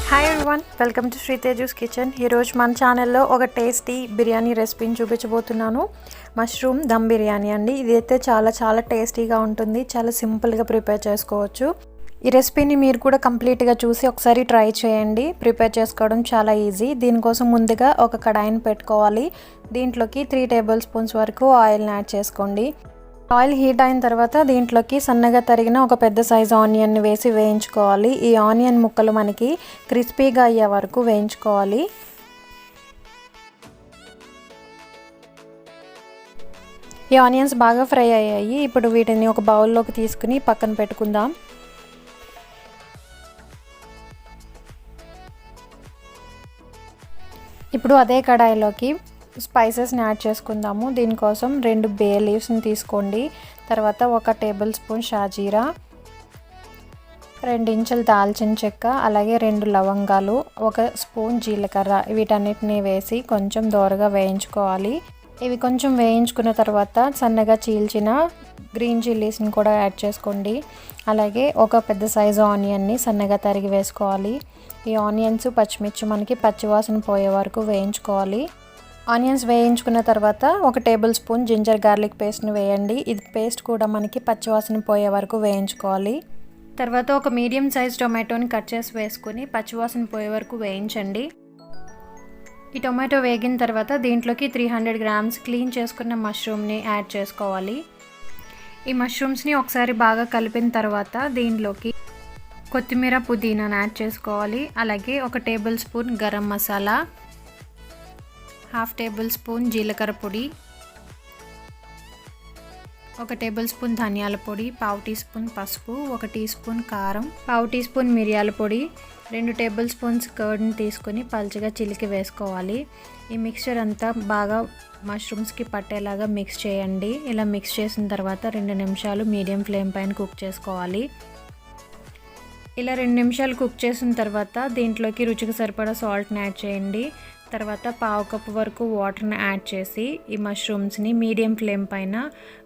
Hi everyone, welcome to Sriteju's kitchen. ఈరోజు మన ఛానల్లో ఒక టేస్టీ బిర్యానీ రెసిపీని చూపించబోతున్నాను. మష్రూమ్ దమ్ బిర్యానీ అండి. ఇదైతే చాలా టేస్టీగా ఉంటుంది. చాలా సింపుల్గా ప్రిపేర్ చేసుకోవచ్చు. ఈ రెసిపీని మీరు కూడా కంప్లీట్గా చూసి ఒకసారి ట్రై చేయండి. ప్రిపేర్ చేసుకోవడం చాలా ఈజీ. దీనికోసం ముందుగా ఒక కడాయిని పెట్టుకోవాలి. దీంట్లోకి 3 టేబుల్ స్పూన్స్ వరకు ఆయిల్ని యాడ్ చేసుకోండి. ఆయిల్ హీట్ అయిన తర్వాత దీంట్లోకి సన్నగా తరిగిన ఒక పెద్ద సైజు ఆనియన్ని వేసి వేయించుకోవాలి. ఈ ఆనియన్ ముక్కలు మనకి క్రిస్పీగా అయ్యే వరకు వేయించుకోవాలి. ఈ ఆనియన్స్ బాగా ఫ్రై అయ్యాయి. ఇప్పుడు వీటిని ఒక బౌల్లోకి తీసుకుని పక్కన పెట్టుకుందాం. ఇప్పుడు అదే కడాయిలోకి స్పైసెస్ని యాడ్ చేసుకుందాము. దీనికోసం 2 బే లీవ్స్ని తీసుకోండి. తర్వాత 1 టేబుల్ స్పూన్ షాజీరా, 2 ఇంచుల దాల్చిన చెక్క, అలాగే 2 లవంగాలు, 1 స్పూన్ జీలకర్ర, వీటన్నిటిని వేసి కొంచెం దోరగా వేయించుకోవాలి. ఇవి కొంచెం వేయించుకున్న తర్వాత సన్నగా చీల్చిన గ్రీన్ చిల్లీస్ని కూడా యాడ్ చేసుకోండి. అలాగే ఒక పెద్ద సైజు ఆనియన్ని సన్నగా తరిగి వేసుకోవాలి. ఈ ఆనియన్స్ పచ్చిమిర్చి మనకి పచ్చివాసన పోయే వరకు వేయించుకోవాలి. ఆనియన్స్ వేయించుకున్న తర్వాత 1 టేబుల్ స్పూన్ జింజర్ గార్లిక్ పేస్ట్ని వేయండి. ఇది పేస్ట్ కూడా మనకి పచ్చివాసన పోయే వరకు వేయించుకోవాలి. తర్వాత ఒక మీడియం సైజ్ టొమాటోని కట్ చేసి వేసుకొని పచ్చివాసన పోయే వరకు వేయించండి. ఈ టొమాటో వేగిన తర్వాత దీంట్లోకి 300 గ్రామ్స్ క్లీన్ చేసుకున్న మష్రూమ్ని యాడ్ చేసుకోవాలి. ఈ మష్రూమ్స్ని ఒకసారి బాగా కలిపిన తర్వాత దీంట్లోకి కొత్తిమీర, పుదీనాను యాడ్ చేసుకోవాలి. అలాగే 1 table spoon garam masala, 1/2 table spoon జీలకర్ర పొడి, 1 టేబుల్ స్పూన్ ధనియాల పొడి, 1/2 టీ స్పూన్ పసుపు, 1 టీ స్పూన్ కారం, 1/2 టీ స్పూన్ మిరియాల పొడి, 2 టేబుల్ స్పూన్స్ కర్డ్ని తీసుకొని పల్చగా చిలికి వేసుకోవాలి. ఈ మిక్స్చర్ అంతా బాగా మష్రూమ్స్కి పట్టేలాగా మిక్స్ చేయండి. ఇలా మిక్స్ చేసిన తర్వాత 2 నిమిషాలు మీడియం ఫ్లేమ్ పైన కుక్ చేసుకోవాలి. ఇలా 2 నిమిషాలు కుక్ చేసిన తర్వాత దీంట్లోకి రుచికి సరిపడా సాల్ట్ని యాడ్ చేయండి. తర్వాత 1/2 కప్పు వరకు వాటర్ని యాడ్ చేసి ఈ మష్రూమ్స్ని మీడియం ఫ్లేమ్ పైన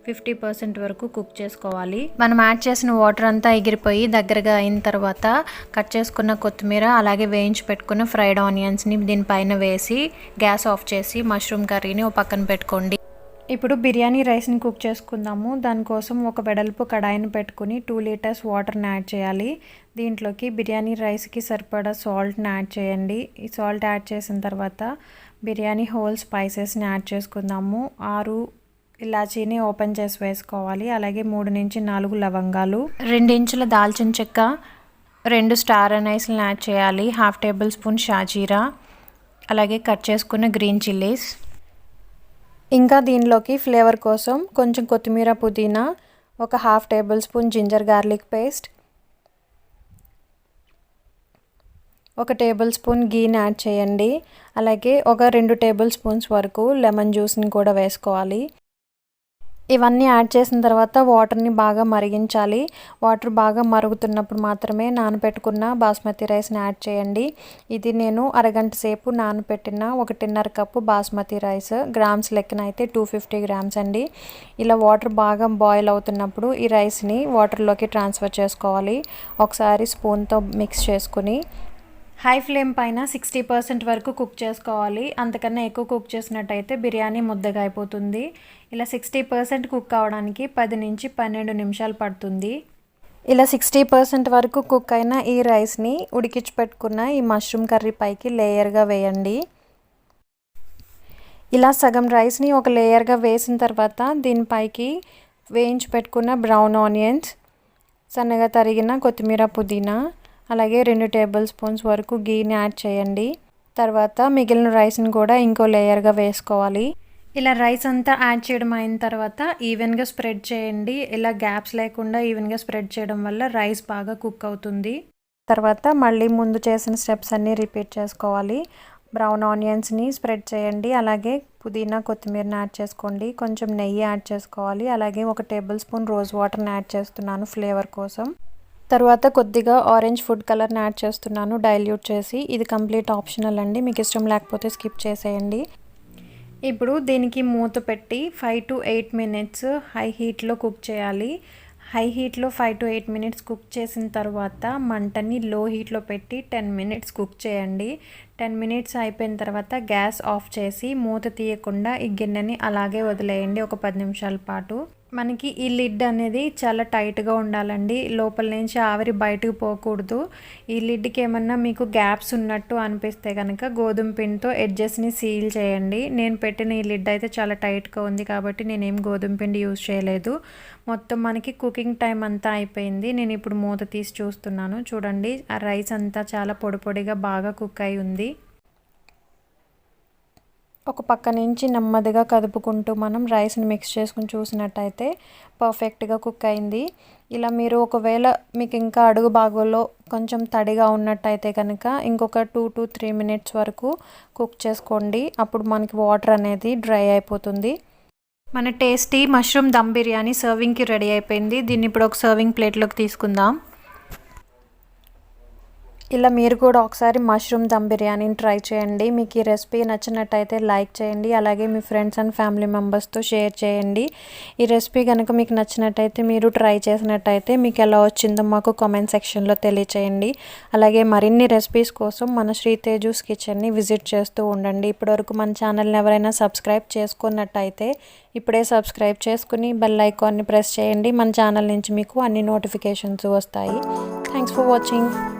50% వరకు కుక్ చేసుకోవాలి. మనం యాడ్ చేసిన వాటర్ అంతా ఎగిరిపోయి దగ్గరగా అయిన తర్వాత కట్ చేసుకున్న కొత్తిమీర, అలాగే వేయించి పెట్టుకున్న ఫ్రైడ్ ఆనియన్స్ని దీనిపైన వేసి గ్యాస్ ఆఫ్ చేసి మష్రూమ్ కర్రీని ఒక పక్కన పెట్టుకోండి. ఇప్పుడు బిర్యానీ రైస్ని కుక్ చేసుకుందాము. దానికోసం ఒక వెడల్పు కడాయిని పెట్టుకుని 2 లీటర్స్ వాటర్ని యాడ్ చేయాలి. దీంట్లోకి బిర్యానీ రైస్కి సరిపడా సాల్ట్ని యాడ్ చేయండి. ఈ సాల్ట్ యాడ్ చేసిన తర్వాత బిర్యానీ హోల్ స్పైసెస్ని యాడ్ చేసుకుందాము. 6 ఇలాచీని ఓపెన్ చేసి వేసుకోవాలి. అలాగే 3 నుంచి 4 లవంగాలు, 2 ఇంచుల దాల్చిన చెక్క, 2 స్టార్ అనైస్ని యాడ్ చేయాలి. 1/2 టేబుల్ స్పూన్ షాజీరా, అలాగే కట్ చేసుకున్న గ్రీన్ చిల్లీస్. ఇంకా దీనిలోకి ఫ్లేవర్ కోసం కొంచెం కొత్తిమీర, పుదీనా, 1/2 tablespoon ginger garlic paste, 1 tablespoon గీని యాడ్ చేయండి. అలాగే 2 టేబుల్ స్పూన్స్ వరకు లెమన్ జ్యూస్ని కూడా వేసుకోవాలి. ఇవన్నీ యాడ్ చేసిన తర్వాత వాటర్ని బాగా మరిగించాలి. వాటర్ బాగా మరుగుతున్నప్పుడు మాత్రమే నానబెట్టుకున్న బాస్మతి రైస్ని యాడ్ చేయండి. ఇది నేను అరగంట సేపు నానబెట్టిన 1.5 కప్పు బాస్మతి రైస్. గ్రామ్స్ లెక్కన అయితే 250 గ్రామ్స్ అండి. ఇలా వాటర్ బాగా బాయిల్ అవుతున్నప్పుడు ఈ రైస్ని వాటర్లోకి ట్రాన్స్ఫర్ చేసుకోవాలి. ఒకసారి స్పూన్తో మిక్స్ చేసుకుని హై ఫ్లేమ్ పైన 60% వరకు కుక్ చేసుకోవాలి. అంతకన్నా ఎక్కువ కుక్ చేసినట్టయితే బిర్యానీ ముద్దగా అయిపోతుంది. ఇలా 60% కుక్ అవడానికి 10 నుంచి 12 నిమిషాలు పడుతుంది. ఇలా 60% వరకు కుక్ అయిన ఈ రైస్ని ఉడికించి పెట్టుకున్న ఈ మష్రూమ్ కర్రీ పైకి లేయర్గా వేయండి. ఇలా సగం రైస్ని ఒక లేయర్గా వేసిన తర్వాత దీనిపైకి వేయించి పెట్టుకున్న బ్రౌన్ ఆనియన్స్, సన్నగా తరిగిన కొత్తిమీర, పుదీనా, అలాగే 2 టేబుల్ స్పూన్స్ వరకు గీని యాడ్ చేయండి. తర్వాత మిగిలిన రైస్ని కూడా ఇంకో లేయర్గా వేసుకోవాలి. ఇలా రైస్ అంతా యాడ్ చేయడం అయిన తర్వాత ఈవెన్గా స్ప్రెడ్ చేయండి. ఇలా గ్యాప్స్ లేకుండా ఈవెన్గా స్ప్రెడ్ చేయడం వల్ల రైస్ బాగా కుక్ అవుతుంది. తర్వాత మళ్ళీ ముందు చేసిన స్టెప్స్ అన్నీ రిపీట్ చేసుకోవాలి. బ్రౌన్ ఆనియన్స్ని స్ప్రెడ్ చేయండి. అలాగే పుదీనా, కొత్తిమీరని యాడ్ చేసుకోండి. కొంచెం నెయ్యి యాడ్ చేసుకోవాలి. అలాగే 1 టేబుల్ స్పూన్ రోజ్ వాటర్ని యాడ్ చేస్తున్నాను ఫ్లేవర్ కోసం. తర్వాత కొద్దిగా ఆరెంజ్ ఫుడ్ కలర్ని యాడ్ చేస్తున్నాను డైల్యూట్ చేసి. ఇది కంప్లీట్ ఆప్షనల్ అండి, మీకు ఇష్టం లేకపోతే స్కిప్ చేసేయండి. ఇప్పుడు దీనికి మూత పెట్టి 5 to 8 మినిట్స్ హై హీట్లో కుక్ చేయాలి. హై హీట్లో 5 to 8 మినిట్స్ కుక్ చేసిన తర్వాత మంటని లో హీట్లో పెట్టి 10 మినిట్స్ కుక్ చేయండి. 10 మినిట్స్ అయిపోయిన తర్వాత గ్యాస్ ఆఫ్ చేసి మూత తీయకుండా ఈ గిన్నెని అలాగే వదిలేయండి ఒక 10 నిమిషాల పాటు. మనకి ఈ లిడ్ అనేది చాలా టైట్గా ఉండాలండి. లోపల నుంచి ఆవిరి బయటకు పోకూడదు. ఈ లిడ్కి ఏమన్నా మీకు గ్యాప్స్ ఉన్నట్టు అనిపిస్తే కనుక గోధుమ పిండితో ఎడ్జెస్ని సీల్ చేయండి. నేను పెట్టిన ఈ లిడ్ అయితే చాలా టైట్గా ఉంది కాబట్టి నేనేం గోధుమ పిండి యూజ్ చేయలేదు. మొత్తం మనకి కుకింగ్ టైం అంతా అయిపోయింది. నేను ఇప్పుడు మూత తీసి చూస్తున్నాను. చూడండి, ఆ రైస్ అంతా చాలా పొడి పొడిగా బాగా కుక్ అయి ఉంది. ఒక పక్క నుంచి నెమ్మదిగా కదుపుకుంటూ మనం రైస్ని మిక్స్ చేసుకుని చూసినట్టయితే పర్ఫెక్ట్గా కుక్ అయింది. ఇలా మీరు ఒకవేళ మీకు ఇంకా అడుగు భాగంలో కొంచెం తడిగా ఉన్నట్టయితే కనుక ఇంకొక 2 to 3 మినిట్స్ వరకు కుక్ చేసుకోండి. అప్పుడు మనకి వాటర్ అనేది డ్రై అయిపోతుంది. మన టేస్టీ మష్రూమ్ దమ్ బిర్యానీ సర్వింగ్కి రెడీ అయిపోయింది. దీన్ని ఇప్పుడు ఒక సర్వింగ్ ప్లేట్లోకి తీసుకుందాం. ఇలా మీరు కూడా ఒకసారి మష్రూమ్ దమ్ బిర్యానీని ట్రై చేయండి. మీకు ఈ రెసిపీ నచ్చినట్టయితే లైక్ చేయండి. అలాగే మీ ఫ్రెండ్స్ అండ్ ఫ్యామిలీ మెంబర్స్తో షేర్ చేయండి. ఈ రెసిపీ కనుక మీకు నచ్చినట్టయితే మీరు ట్రై చేసినట్టయితే మీకు ఎలా వచ్చిందో మాకు కామెంట్ సెక్షన్లో తెలియచేయండి. అలాగే మరిన్ని రెసిపీస్ కోసం మన శ్రీతేజూస్ కిచెన్ని విజిట్ చేస్తూ ఉండండి. ఇప్పటివరకు మన ఛానల్ని ఎవరైనా సబ్స్క్రైబ్ చేసుకున్నట్టయితే ఇప్పుడే సబ్స్క్రైబ్ చేసుకుని బెల్ ఐకాన్ని ప్రెస్ చేయండి. మన ఛానల్ నుంచి మీకు అన్ని నోటిఫికేషన్స్ వస్తాయి. Thanks for watching.